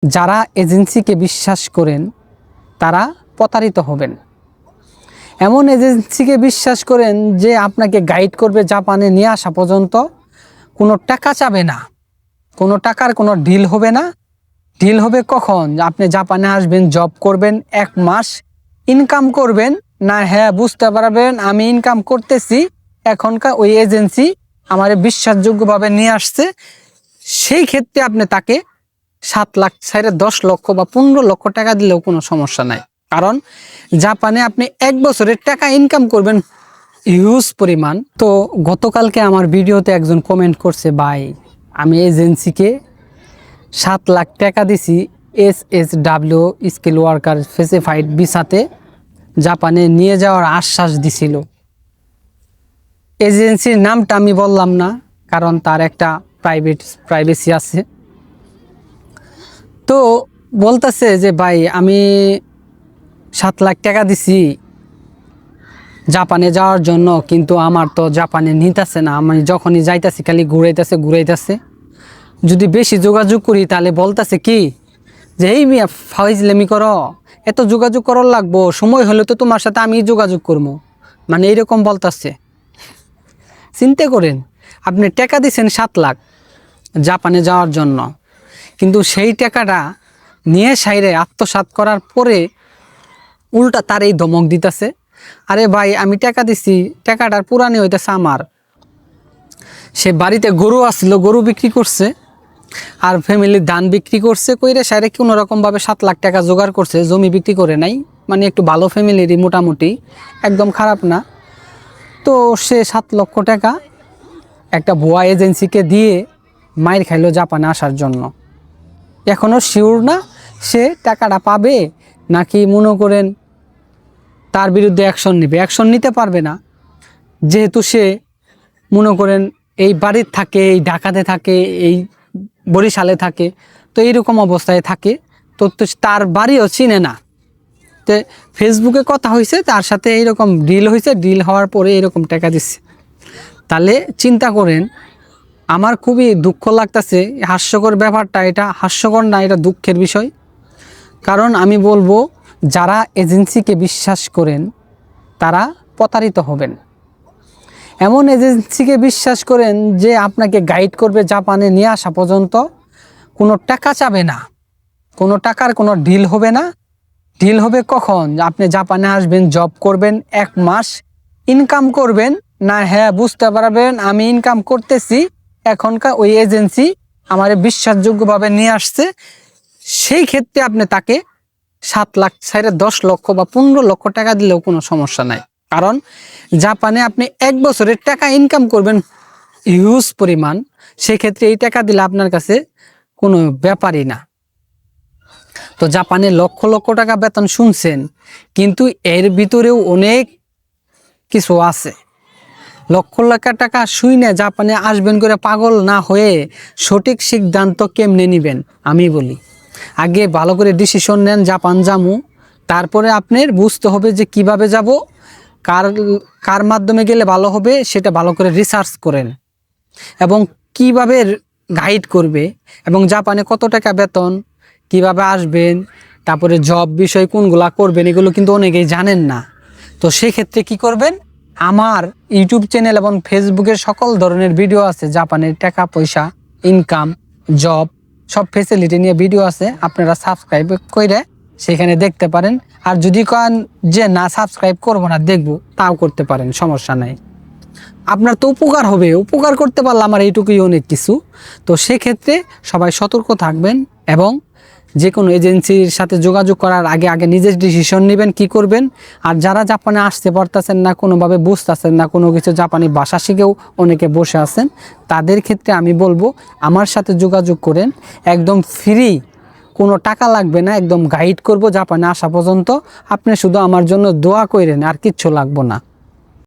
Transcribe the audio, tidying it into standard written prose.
যারা এজেন্সিকে বিশ্বাস করেন তারা প্রতারিত হবেন। এমন এজেন্সিকে বিশ্বাস করেন যে আপনাকে গাইড করবে জাপানে নিয়ে আসা পর্যন্ত, কোনো টাকা চাবে না, কোনো টাকার কোনো ডিল হবে না। ডিল হবে কখন? আপনি জাপানে আসবেন, জব করবেন, 1 মাস ইনকাম করবেন না, হ্যাঁ বুঝতে পারবেন আমি ইনকাম করতেছি, এখনকার ওই এজেন্সি আমার বিশ্বাসযোগ্যভাবে নিয়ে আসছে। সেই ক্ষেত্রে আপনি তাকে 7 লাখ ছাইরে 10 লক্ষ বা 15 লক্ষ টাকা দিলেও কোনো সমস্যা নাই। কারণ জাপানে আপনি 1 বছরের টাকা ইনকাম করবেন হিউজ পরিমাণ। তো গতকালকে আমার ভিডিওতে একজন কমেন্ট করছে, ভাই আমি এজেন্সিকে 7 লাখ টাকা দিছি SSW স্কিল ওয়ার্কার স্পেসিফাইড ভিসাতে জাপানে নিয়ে যাওয়ার আশ্বাস দিছিল। এজেন্সির নামটা আমি বললাম না, কারণ তার একটা প্রাইভেসি আছে। তো বলতেছে যে ভাই আমি 7 লাখ টাকা দিছি জাপানে যাওয়ার জন্য, কিন্তু আমার তো জাপানে নিতেছে না, আমি যখনই যাইতাছি খালি ঘুরাইতেছে। যদি বেশি যোগাযোগ করি তাহলে বলতেছে কি যে এই মিয়া ফাইজলামি করো, এত যোগাযোগ করার লাগবো, সময় হলে তো তোমার সাথে আমি যোগাযোগ করবো, মানে এইরকম বলতেছে। চিন্তা করেন, আপনি টাকা দিচ্ছেন 7 লাখ জাপানে যাওয়ার জন্য, কিন্তু সেই টাকাটা নিয়ে সাইরে আত্মসাৎ করার পরে উল্টা তার এই ধমক দিতেছে, আরে ভাই আমি টাকা দিছি, টাকাটার পুরানি হইতেছে আমার। সে বাড়িতে গরু আসছিল, গরু বিক্রি করছে আর ফ্যামিলির ধান বিক্রি করছে, কইরে সাইরে কোনো রকমভাবে 7 লাখ টাকা জোগাড় করছে, জমি বিক্রি করে নাই, মানে একটু ভালো ফ্যামিলিরই মোটামুটি, একদম খারাপ না। তো সে 7 লক্ষ টাকা একটা ভুয়া এজেন্সিকে দিয়ে মাইর খাইলো জাপানে আসার জন্য। এখনও শিওর না সে টাকাটা পাবে নাকি মনে করেন তার বিরুদ্ধে অ্যাকশন নেবে। অ্যাকশন নিতে পারবে না, যেহেতু সে মনে করেন এই বাড়ির থাকে, এই ঢাকাতে থাকে, এই বরিশালে থাকে, তো এইরকম অবস্থায় থাকে, তো তার বাড়িও চিনে না। তো ফেসবুকে কথা হয়েছে, তার সাথে এইরকম ডিল হয়েছে, ডিল হওয়ার পরে এরকম টাকা দিচ্ছে। তাহলে চিন্তা করেন, আমার খুবই দুঃখ লাগতেছে। হাস্যকর ব্যাপারটা, এটা হাস্যকর না, এটা দুঃখের বিষয়। কারণ আমি বলবো যারা এজেন্সিকে বিশ্বাস করেন তারা প্রতারিত হবেন। এমন এজেন্সিকে বিশ্বাস করেন যে আপনাকে গাইড করবে জাপানে নিয়ে আসা পর্যন্ত, কোনো টাকা চাবে না, কোনো টাকার কোনো ডিল হবে না। ডিল হবে কখন? আপনি জাপানে আসবেন, জব করবেন, 1 মাস ইনকাম করবেন না, হ্যাঁ বুঝতে পারবেন আমি ইনকাম করতেছি, এখনকার ওই এজেন্সি আমার বিশ্বাসযোগ্যভাবে নিয়ে আসছে। সেই ক্ষেত্রে আপনি তাকে 7 লাখ ছাইরে 10 লক্ষ বা 15 লক্ষ টাকা দিলেও কোনো সমস্যা নাই। কারণ জাপানে আপনি 1 বছরের টাকা ইনকাম করবেন হিউজ পরিমাণ, সেক্ষেত্রে এই টাকা দিলে আপনার কাছে কোনো ব্যাপারই না। তো জাপানে লক্ষ লক্ষ টাকা বেতন শুনছেন, কিন্তু এর ভিতরেও অনেক কিছু আছে। লক্ষ লক্ষ টাকা শুনে জাপানে আসবেন করে পাগল না হয়ে সঠিক সিদ্ধান্ত কেমনে নেবেন আমি বলি। আগে ভালো করে ডিসিশন নেন, জাপান যামু, তারপরে আপনার বুঝতে হবে যে কিভাবে যাব, কার মাধ্যমে গেলে ভালো হবে সেটা ভালো করে রিসার্চ করেন, এবং কিভাবে গাইড করবে, এবং জাপানে কত টাকা বেতন, কিভাবে আসবেন, তারপরে জব বিষয় কোনগুলা করবেন, এগুলো কিন্তু অনেকেই জানেন না। তো সেক্ষেত্রে কি করবেন, আমার ইউটিউব চ্যানেল এবং ফেসবুকের সকল ধরনের ভিডিও আছে, জাপানের টাকা পয়সা, ইনকাম, জব, সব ফেসিলিটি নিয়ে ভিডিও আছে, আপনারা সাবস্ক্রাইব করে সেখানে দেখতে পারেন। আর যদি কন যে না সাবস্ক্রাইব করবো না, দেখবো, তাও করতে পারেন, সমস্যা নাই। আপনার তো উপকার হবে, উপকার করতে পারলে আমার এইটুকুই অনেক কিছু। তো সেক্ষেত্রে সবাই সতর্ক থাকবেন, এবং যে কোনো এজেন্সির সাথে যোগাযোগ করার আগে নিজের ডিসিশন নেবেন কি করবেন। আর যারা জাপানে আসতে পারতেছেন না, কোনোভাবে বুঝতেছেন না কোনো কিছু, জাপানি ভাষা শিখেও অনেকে বসে আছেন, তাদের ক্ষেত্রে আমি বলবো আমার সাথে যোগাযোগ করেন, একদম ফ্রি, কোনো টাকা লাগবে না, একদম গাইড করব জাপানে আসা পর্যন্ত। আপনি শুধু আমার জন্য দোয়া করেন, আর কিচ্ছু লাগবে না।